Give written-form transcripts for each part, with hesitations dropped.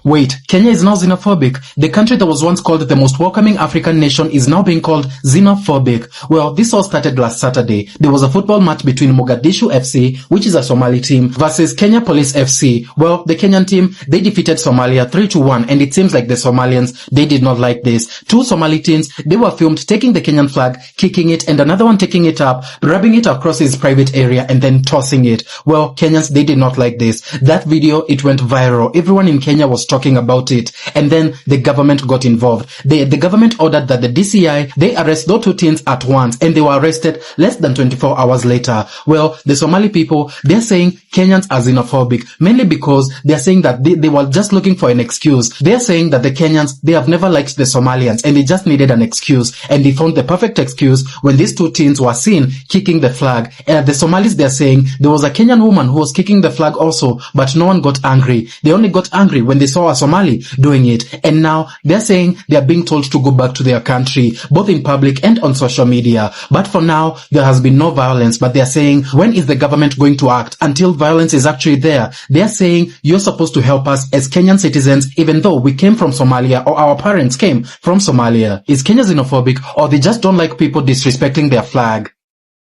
Wait, Kenya is now xenophobic. The country that was once called the most welcoming African nation is now being called xenophobic. Well, this all started last Saturday. There was a football match between Mogadishu FC, which is a Somali team, versus Kenya Police FC. Well, the Kenyan team, they defeated Somalia 3-1, and it seems like the Somalians, they did not like this. Two Somali teens, they were filmed taking the Kenyan flag, kicking it, and another one taking it up, rubbing it across his private area, and then tossing it. Well, Kenyans, they did not like this. That video, it went viral. Everyone in Kenya was talking about it, and then the government got involved. The government ordered that the DCI, they arrest those two teens at once, and they were arrested less than 24 hours later. Well, the Somali people, they're saying Kenyans are xenophobic, mainly because they're saying that they were just looking for an excuse. They're saying that the Kenyans, they have never liked the Somalians, and they just needed an excuse, and they found the perfect excuse when these two teens were seen kicking the flag. The Somalis, they're saying there was a Kenyan woman who was kicking the flag also, but no one got angry. They only got angry when they saw a Somali doing it, and now they're saying they're being told to go back to their country, both in public and on social media. But for now, there has been no violence, but they're saying, when is the government going to act until violence is actually there? They're saying, you're supposed to help us as Kenyan citizens, even though we came from Somalia or our parents came from Somalia. Is Kenya xenophobic, or they just don't like people disrespecting their flag?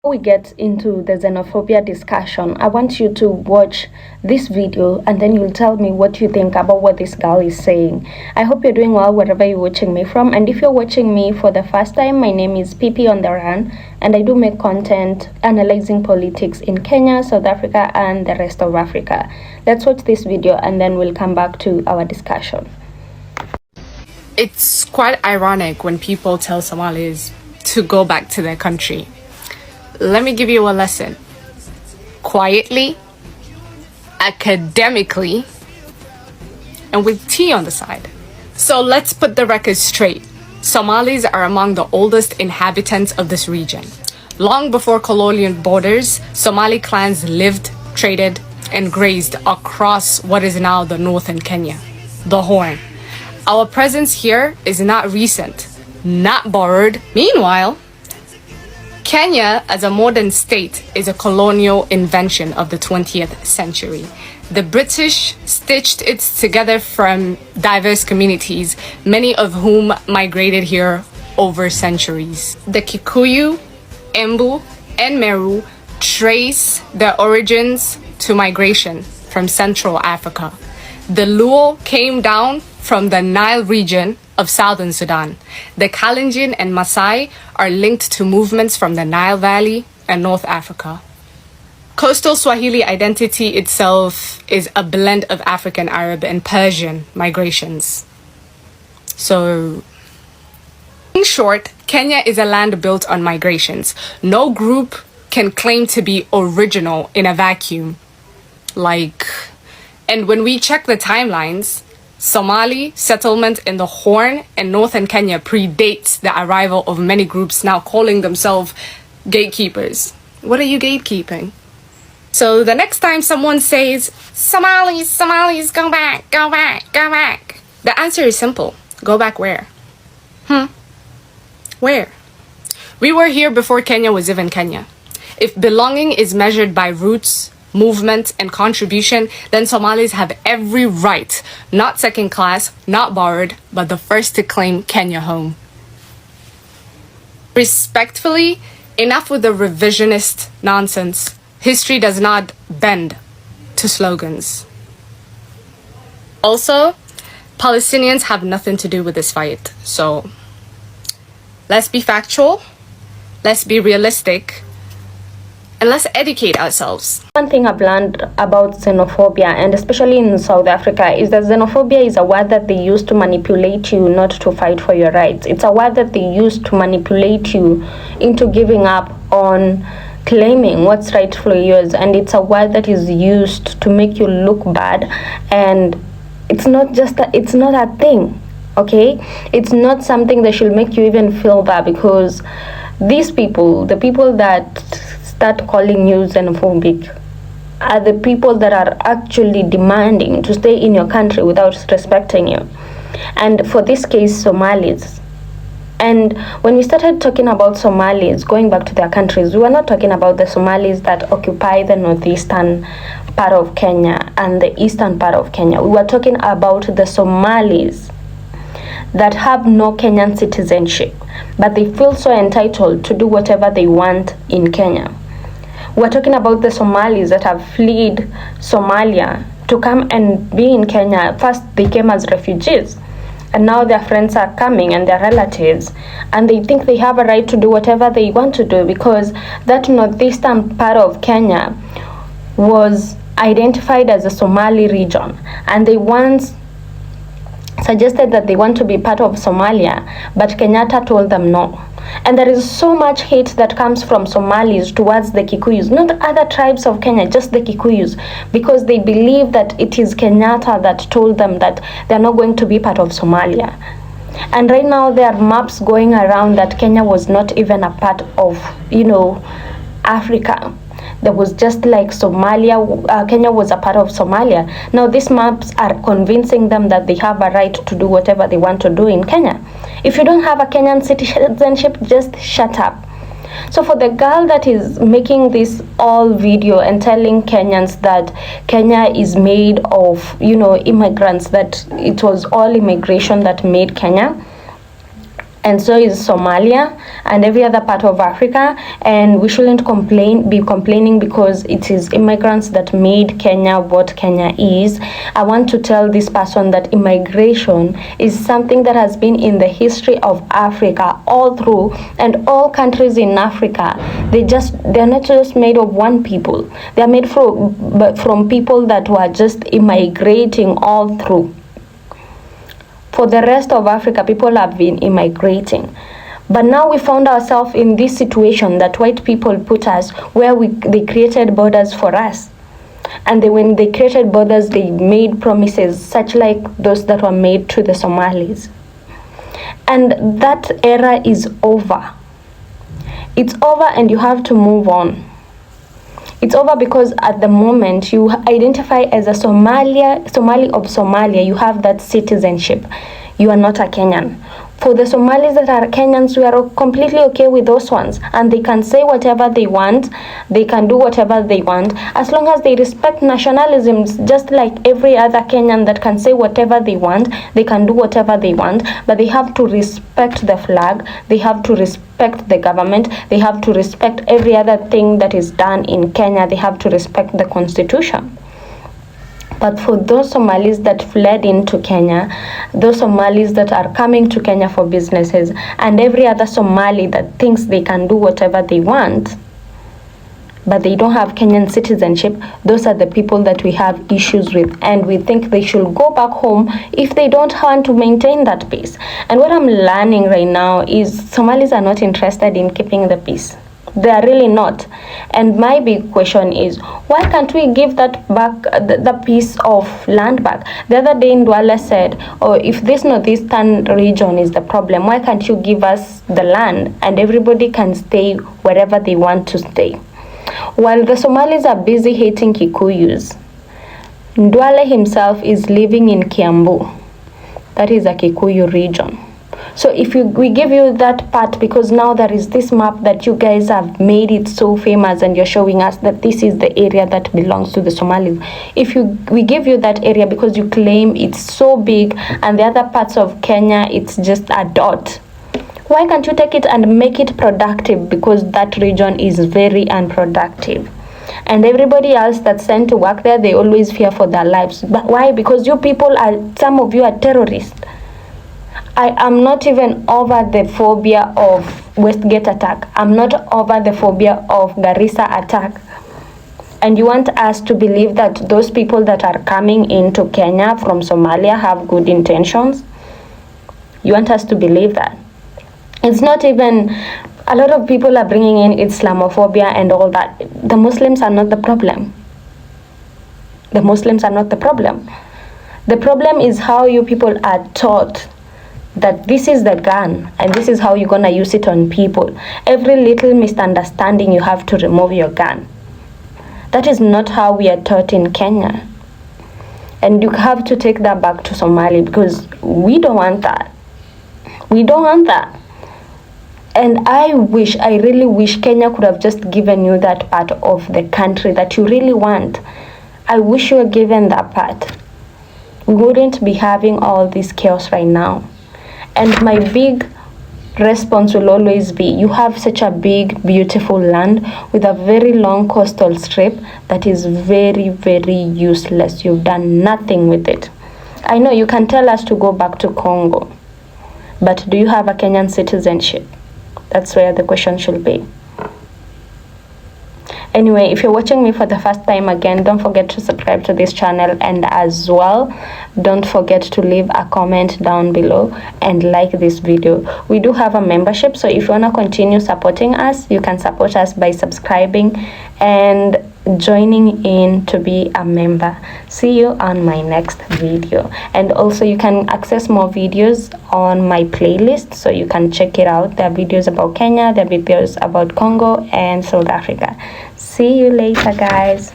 Before we get into the xenophobia discussion, I want you to watch this video and then you'll tell me what you think about what this girl is saying. I hope you're doing well wherever you're watching me from, and if you're watching me for the first time, my name is PP on the Run, and I do make content analyzing politics in Kenya, South Africa, and the rest of Africa. Let's watch this video and then we'll come back to our discussion. It's quite ironic when people tell Somalis to go back to their country. Let me give you a lesson. Quietly, academically, and with tea on the side. So let's put the record straight. Somalis are among the oldest inhabitants of this region. Long before colonial borders, Somali clans lived, traded, and grazed across what is now the northern Kenya, the Horn. Our presence here is not recent, not borrowed. Meanwhile, Kenya as a modern state is a colonial invention of the 20th century. The British stitched it together from diverse communities, many of whom migrated here over centuries. The Kikuyu, Embu, and Meru trace their origins to migration from Central Africa. The Luo came down from the Nile region of southern Sudan. The Kalenjin and Maasai are linked to movements from the Nile Valley and North Africa. Coastal Swahili identity itself is a blend of African, Arab, and Persian migrations. So, in short, Kenya is a land built on migrations. No group can claim to be original in a vacuum. And when we check the timelines, Somali settlement in the Horn and northern Kenya predates the arrival of many groups now calling themselves gatekeepers. What are you gatekeeping? So the next time someone says, Somalis, go back, go back, go back, the answer is simple. Go back where? Where? We were here before Kenya was even Kenya. If belonging is measured by roots, movement, and contribution, then Somalis have every right, not second class, not borrowed, but the first to claim Kenya home. Respectfully, enough with the revisionist nonsense. History does not bend to slogans. Also, Palestinians have nothing to do with this fight. So, let's be factual, let's be realistic, and let's educate ourselves. One thing I've learned about xenophobia, and especially in South Africa, is that xenophobia is a word that they use to manipulate you not to fight for your rights. It's a word that they use to manipulate you into giving up on claiming what's rightfully yours, and it's a word that is used to make you look bad. And it's not a thing, okay? It's not something that should make you even feel bad, because these people, the people that start calling you xenophobic, are the people that are actually demanding to stay in your country without respecting you. And for this case, Somalis. And when we started talking about Somalis going back to their countries, we were not talking about the Somalis that occupy the northeastern part of Kenya and the eastern part of Kenya. We were talking about the Somalis that have no Kenyan citizenship, but they feel so entitled to do whatever they want in Kenya. We're talking about the Somalis that have fled Somalia to come and be in Kenya. First, they came as refugees, and now their friends are coming and their relatives, and they think they have a right to do whatever they want to do because that northeastern part of Kenya was identified as a Somali region, and they once suggested that they want to be part of Somalia, but Kenyatta told them no. And there is so much hate that comes from Somalis towards the Kikuyus, not other tribes of Kenya, just the Kikuyus, because they believe that it is Kenyatta that told them that they're not going to be part of Somalia. And right now there are maps going around that Kenya was not even a part of, Africa. There was just like Somalia, Kenya was a part of Somalia. Now these maps are convincing them that they have a right to do whatever they want to do in Kenya. If you don't have a Kenyan citizenship, just shut up. So for the girl that is making this all video and telling Kenyans that Kenya is made of, immigrants, that it was all immigration that made Kenya, and so is Somalia and every other part of Africa, and we shouldn't be complaining because it is immigrants that made Kenya what Kenya is. I want to tell this person that immigration is something that has been in the history of Africa all through, and all countries in Africa, they're not just made of one people. They're made from people that were just immigrating all through. For the rest of Africa, people have been immigrating. But now we found ourselves in this situation that white people put us where they created borders for us. And when they created borders, they made promises such like those that were made to the Somalis. And that era is over. It's over and you have to move on. It's over because at the moment you identify as a Somali of Somalia, you have that citizenship. You are not a Kenyan. For the Somalis that are Kenyans, we are completely okay with those ones, and they can say whatever they want, they can do whatever they want, as long as they respect nationalisms, just like every other Kenyan that can say whatever they want, they can do whatever they want, but they have to respect the flag, they have to respect the government, they have to respect every other thing that is done in Kenya, they have to respect the constitution. But for those Somalis that fled into Kenya, those Somalis that are coming to Kenya for businesses, and every other Somali that thinks they can do whatever they want, but they don't have Kenyan citizenship, those are the people that we have issues with, and we think they should go back home if they don't want to maintain that peace. And what I'm learning right now is Somalis are not interested in keeping the peace. They are really not. And my big question is, why can't we give that back, the piece of land back? The other day Ndwale said, if this northeastern region is the problem, why can't you give us the land and everybody can stay wherever they want to stay? While the Somalis are busy hating Kikuyus, Ndwale himself is living in Kiambu. That is a Kikuyu region. So if we give you that part, because now there is this map that you guys have made it so famous and you're showing us that this is the area that belongs to the Somalis. We give you that area because you claim it's so big and the other parts of Kenya, it's just a dot. Why can't you take it and make it productive? Because that region is very unproductive. And everybody else that's sent to work there, they always fear for their lives. But why? Because some of you are terrorists. I am not even over the phobia of Westgate attack. I'm not over the phobia of Garissa attack. And you want us to believe that those people that are coming into Kenya from Somalia have good intentions? You want us to believe that? It's not even, a lot of people are bringing in Islamophobia and all that. The Muslims are not the problem. The Muslims are not the problem. The problem is how you people are taught that this is the gun and this is how you're gonna use it on people. Every little misunderstanding, you have to remove your gun. That is not how we are taught in Kenya. And you have to take that back to Somali, because we don't want that. We don't want that. And I really wish Kenya could have just given you that part of the country that you really want. I wish you were given that part. We wouldn't be having all this chaos right now. And my big response will always be, you have such a big, beautiful land with a very long coastal strip that is very, very useless. You've done nothing with it. I know you can tell us to go back to Congo, but do you have a Kenyan citizenship? That's where the question should be. Anyway, if you're watching me for the first time, again, don't forget to subscribe to this channel, and as well, don't forget to leave a comment down below and like this video. We do have a membership, so if you want to continue supporting us, you can support us by subscribing and joining in to be a member. See you on my next video. And also, you can access more videos on my playlist, so you can check it out. There are videos about Kenya, there are videos about Congo and South Africa. See you later, guys.